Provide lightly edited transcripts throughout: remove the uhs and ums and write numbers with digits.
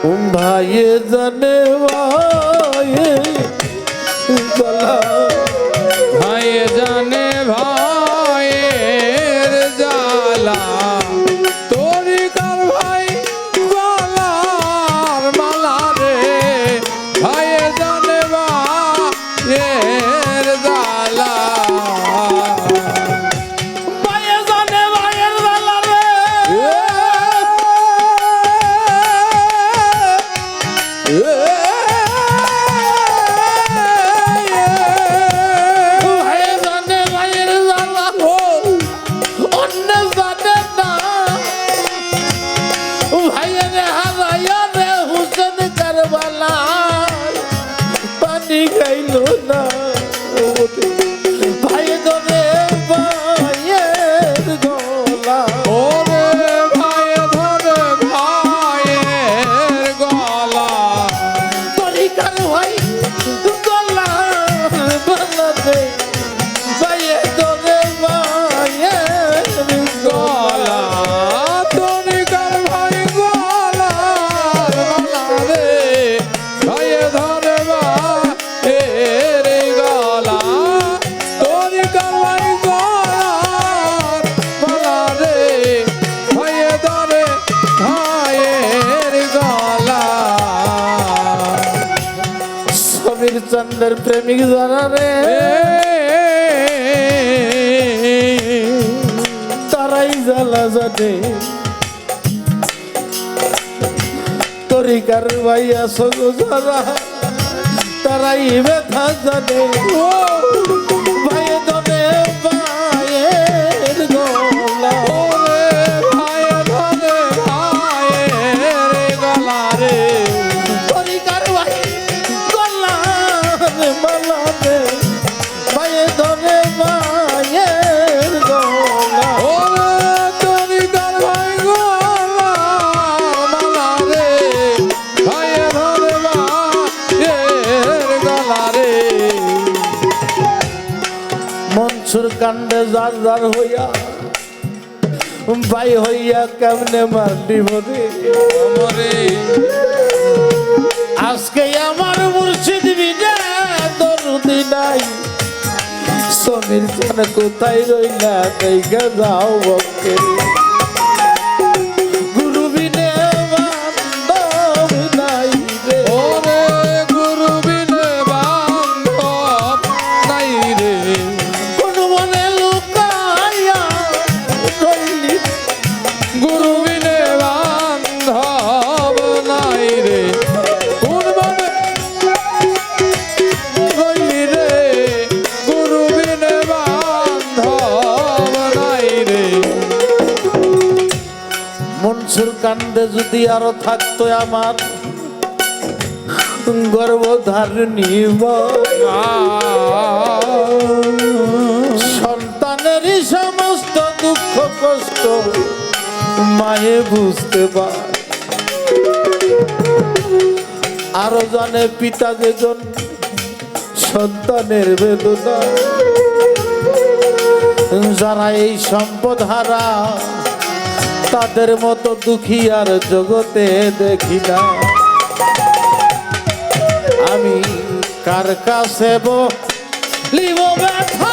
भाई जाने भाई गला भाई जाने भाई जाला तोरी कर भाई गलार माला रे भाई जाने भाई जाला भाई जाने भाई गला रे गईलो ना भाई दोने भाईয়ের গলা ওরে ভাই ধরে ভাইয়ের গলা তরিকার ভাই গলা বলতে ভাইয়ে ধরে ভাইয়ের গলা তরিকার ভাই গলা গলা রে ভাইয়ে ধরে ভাইয়ের গলা তরিকার ভাই গলা গলা রে ভাইয়ে ধরে ভাইয়ের গলা সমীর চন্দ্রের প্রেমিক যারা রে তারাই জ্বালা জানে তরিকার ভাইয়া সগো যারা তারাই ব্যথা জানে ভাই দনে ভাইয়ের গলা ওরে ভাইয়ে ধরে ভাইয়ের গলা রে তরিকার ভাই গলা মালা রে ভাই দনে ভাইয়ের গলা ওরে তরিকার ভাই গলা মালা রে ভাইয়ে ধরে ভাইয়ের গলা রে মনসুর কাণ্ডে যার যার হইয়া ভাই হইয়া কেমনে মারলি বলে ওরে আজকে আমার মুর্শিদ বিনা দরুদি নাই সমীর জান কোথায় রইলা দেখা যাও বকে গুরু বিনে বান্ধব নাই রে ওরে গুরু বিনে বান্ধব নাই রে কোন মনে লুকাইয়া রইলি গুরু বিনে বান্ধব নাই রে কোন মানে রইলি রে গুরু বিনে বান্ধব নাই রে মনসুর কাণ্ডে যদি আরো থাকতো আমার গর্ভধারিণী সন্তানেরই সমস্ত দুঃখ কষ্ট মায়ে বুঝতে পারে আরো জানে পিতা যেজন সন্তানের বেদনা যারা এই সম্পদ হারা তাদের মতো দুঃখী আর জগতে দেখি না আমি কার কাছে বলিব ব্যথা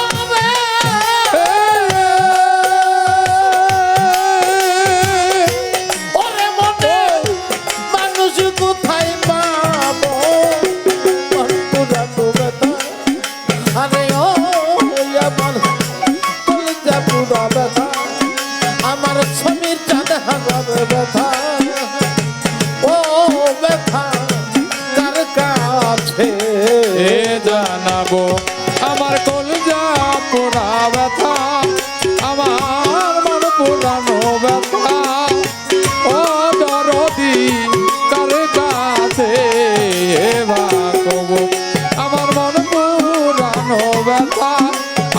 ওরে মনে মানুষ কোথায় পাবো মন পুরানো ব্যথা আরে ও আমার কলিজা পুরা ব্যথা আমার সমীর চাঁদ হারাবে ব্যথা ও ব্যথা কার কাছে জানাবো আমার কলজা পোড়া ব্যথা আমার মন পোড়ানো ব্যথা ও দরদি কার কাছে কবো আমার মন পোড়ানো ব্যথা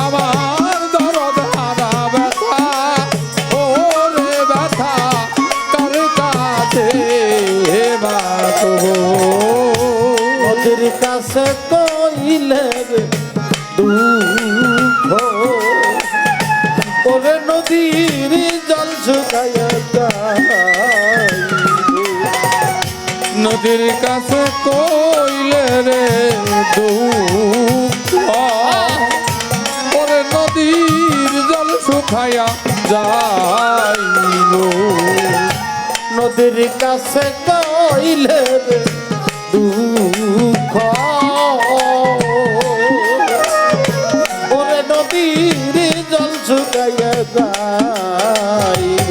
আমার দরদ হারা ব্যথা ও রে ব্যথা কার কাছে কবো নদীর কাছে কইলে দুঃখ ওরে নদীর জল শুকাইয়া যায় নদীর কাছে কইলে রে দুঃখ ওরে নদীর জল শুকাইয়া যাইব নদীর কাছে কইলে রে দুঃখ ওরে নদীর জল শুকাইয়া যাইব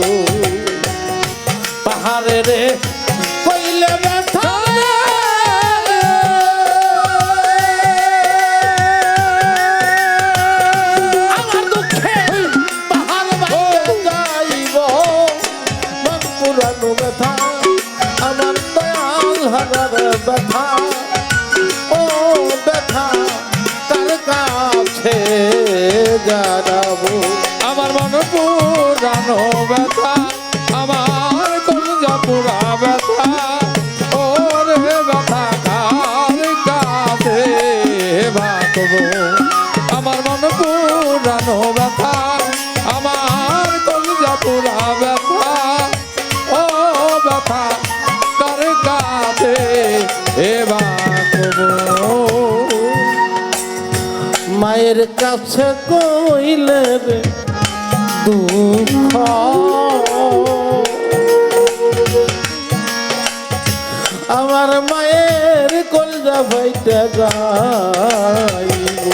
পাহাড়ে রে কইলে ব্যথা আমার দুঃখে পাহাড় ভাঙে যাইব মন পুরানো ব্যথা আমার দয়াল হারার ব্যথা ও ব্যথা কার কাছে জানাবো আমার মন পুরানো ব্যথা আমার কলিজা পুরা ব্যথা ওরে ব্যথা কার কাছে বাঁচবো আমার মন পুরানো ব্যথা আমার কলিজা পুরা ব্যথা ও ব্যথা কার কাছে বাঁচবো মায়ের কাছে কইলে রে দুঃখ আমার মায়ের কলজা ভাইটা যাইব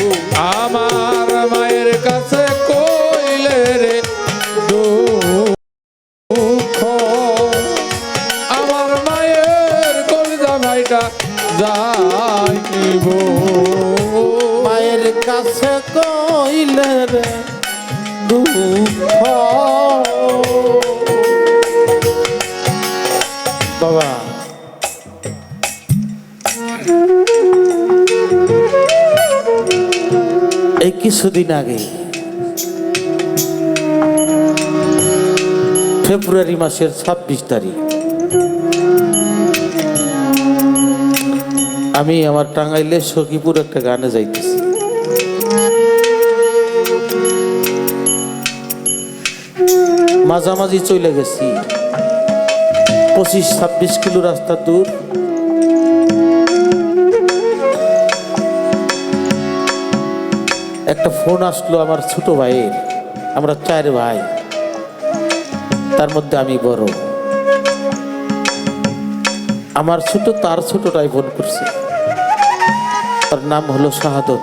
আমার মায়ের কাছে কইলে রে দুঃখ আমার মায়ের কলিজা ভাইটা যাইব মায়ের কাছে কইলে রে দুঃখ বাবা এই কিছুদিন আগে ফেব্রুয়ারি মাসের 26 তারিখ আমি আমার টাঙ্গাইলে সখীপুর একটা গানে যাইতেছি মাঝামাঝি চলে গেছি 25-26 কিলো রাস্তা দূর একটা ফোন আসলো আমার ছোট ভাইয়ের আমরা 4 ভাই তার মধ্যে আমি বড় আমার ছোট তার ছোটটাই ফোন করছে তার নাম হলো শাহাদত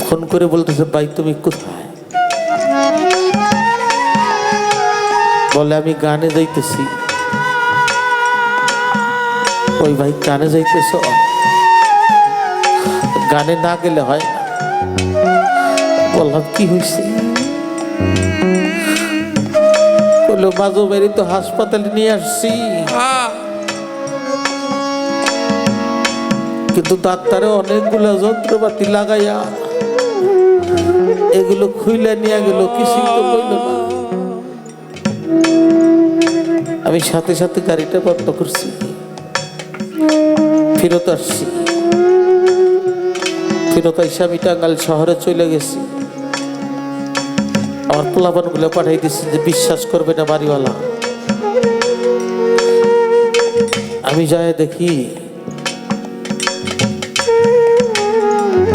ফোন করে বলতেছে ভাই তুমি কোথায় বলে আমি গানে যাইতেছি ওই ভাই গানে যাইতেছ গানে না গেলে হয় না বললাম কি হয়েছে বললো মাঝো বাড়ি তো হাসপাতালে নিয়ে আসছি কিন্তু ডাক্তারে অনেকগুলো যন্ত্রপাতি লাগাইয়া এগুলো খুইলে নিয়ে গেল কিছুই তো কইল না আমি সাথে সাথে গাড়িটা বন্ধ করছি ফেরত আসছি ফেরত এসে আমি টাঙ্গাইল শহরে চলে গেছি আমার পোলাপান গুলো পাঠাই দিচ্ছি যে বিশ্বাস করবে না বাড়িওয়ালা আমি যাই দেখি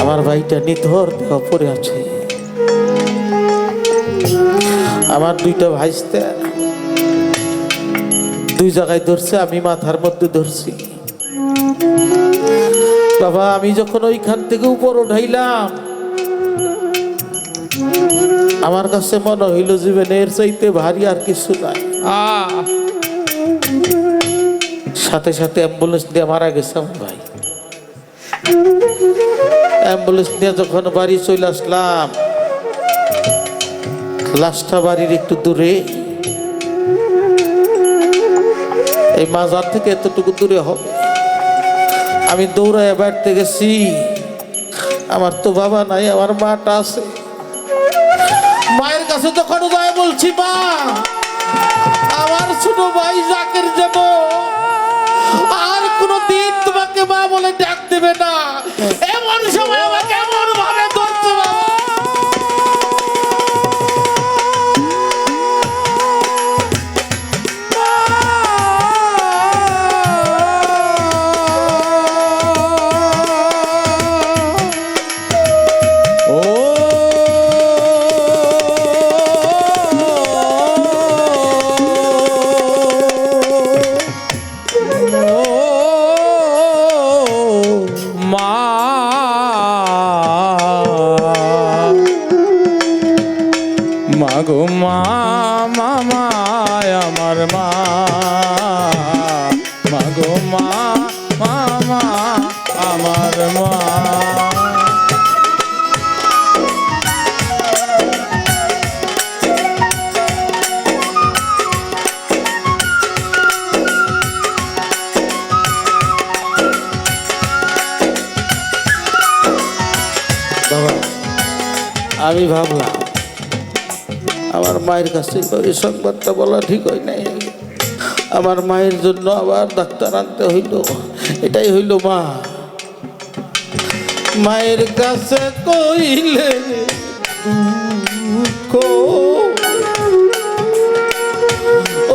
আমার ভাইটা নিথর দেহ পড়ে আছে আমার 2টা ভাইস্তে 2 জায়গায় ধরছে আমি মাথার মধ্যে ধরছি বাবা আমি যখন ওইখান থেকে উপর উঠাইলাম আমার কাছে মনে হইল জীবনের চাইতে ভারী আর কিছু নাই সাথে সাথে অ্যাম্বুলেন্স দিয়ে মারা গেছে আমার ভাই অ্যাম্বুলেন্স নিয়ে যখন বাড়ি চলে আসলাম লাশটা বাড়ির একটু দূরে এই মাজার থেকে এতটুকু দূরে হবে আমি দৌড়ায় বাড়তে গেছি আমার তো বাবা নাই আমার মাটা আছে মায়ের কাছে যখন যায় বলছি মা আমার ছোট ভাই জাকের যেন আর কোনদিন তোমাকে মা বলে ডাক দেবে না এমন সময় আমাকে এমন ভাবে ধরছে বাবা মাগো মা মামা আমার মা বাবা, আমি ভাবলাম আমার মায়ের কাছে এই সংবাদটা বলা ঠিক হয় নাই। আমার মায়ের জন্য আবার ডাক্তার আনতে হইল। এটাই হইল মা। মায়ের কাছে কইলে দুঃখ,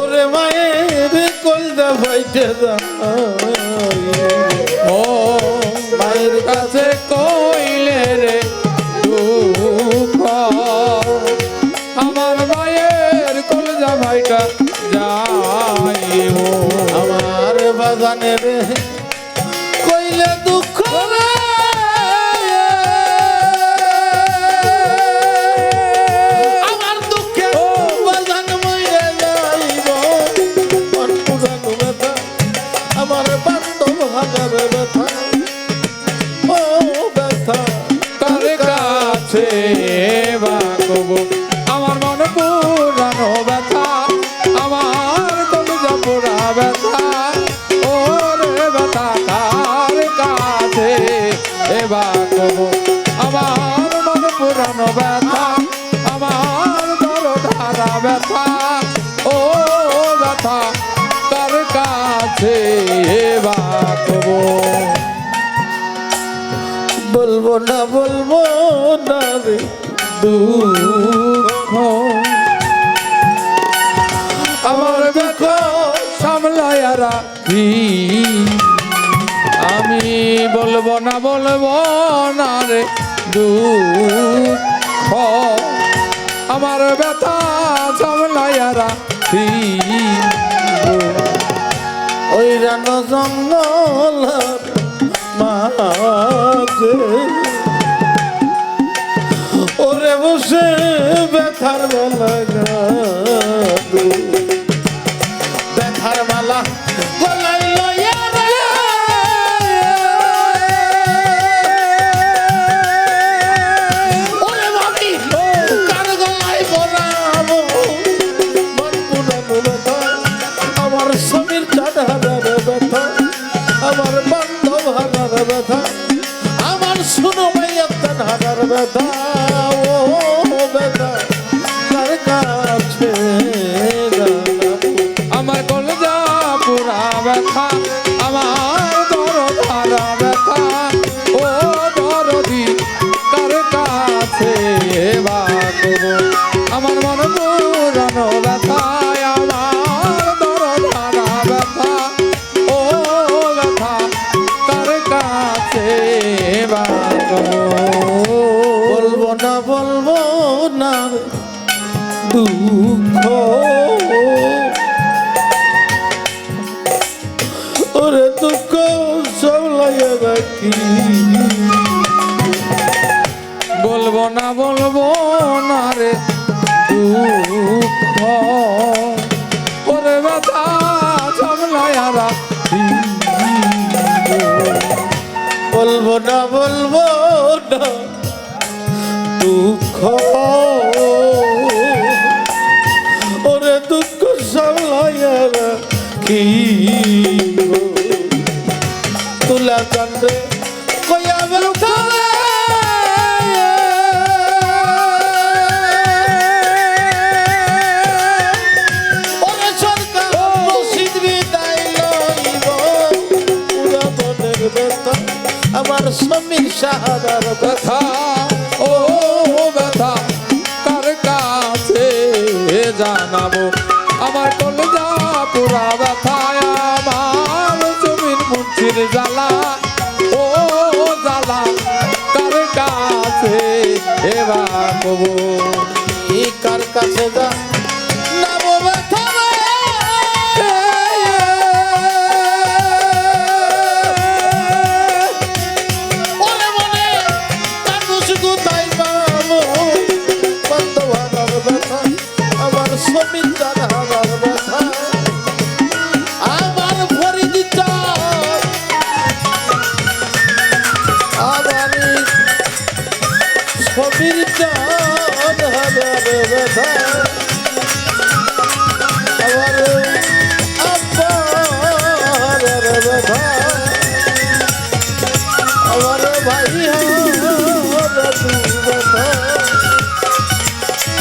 ওরে মায়ের কলজা ফাইটে যায়। ও মায়ের কাছে কইলে রে দুঃখ আমার মায়ের কলজা ভাইটা যাইব আমার বাগানে রে কইলে দুঃখ রে, আমার দুঃখে বাগান মইরে যাইব। মন পুরানো ব্যথা, আমার বান্ধব হাজার ব্যথা, ও ব্যথা কার কাছে বাকব আমার মন পুরানো ব্যথা আমার কলজা পোড়া ব্যথা ওরে ব্যথা কার কাছে বাকব আমার মন পুরানো ব্যথা আমার দরধারা ব্যথা ও ব্যথা কার কাছে বাকব বলবো না বলবো না রে দুঃখ, আমার দুঃখ সামলায় রাখি আমি বলবো না রে দুঃখ আমার ব্যথা সামলায় রাখি ওই রানো জঙ্গল মাঝে ওরে বসে ব্যথার মালা গাদু, ব্যথার মালা গলায় লইয়া রে, ওরে ভাবি কার গলায় বলাবো। মন পুরানো ব্যথা, আমার স্বামীর চাঁদার ব্যথা, আমার বান্ধব হাজার ব্যথা, আমার শুনো মাইয়ার হাজার ব্যথা, ও ব্যথা কার কাছে জানাবো। আমার কলজা পুরা ব্যথা আমার দরধারা ব্যথা ও দরদি কার কাছে বাকব আমার মন পুরানো ব্যথা আমার দরধারা ব্যথা ও ব্যথা কার কাছে বাকব বলবো না দুঃখ, ওরে দুঃখ সামলাইয়া রাখি। বলবো না রে দুঃখ ওরে ব্যথা সামলায় রাখি বলবো না দুঃখ, ওরে দুঃখ সামলাইয়া রাখি। তুলা কান্দে কয়া ব্যথা রে, ওরে সরকার মসজিদ বিদায় লইব। পুরা মনের ব্যথা, আমার স্বামীর শাহাদার ব্যথা, ব্যথা ও ব্যথা কার কাছে জানাবো আমার কলজা পুরা ব্যথায় আমার জমিন মুন্সির জ্বালা ও জ্বালা কার কাছে এবার কবো কার কাছে যা নামো ব্যথা রে। ওরে মনে কান্দু শুধু তাই পাবো। বান্ধব হারার ব্যথা, আমার স্বামীর হারার ব্যথা, ব্যথা আমার আব্বার ব্যথা আমার ভাই ব্যথা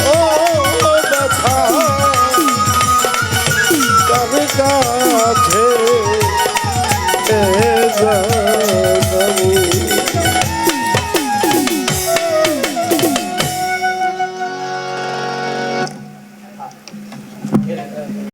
ও ব্যথা কার কাছে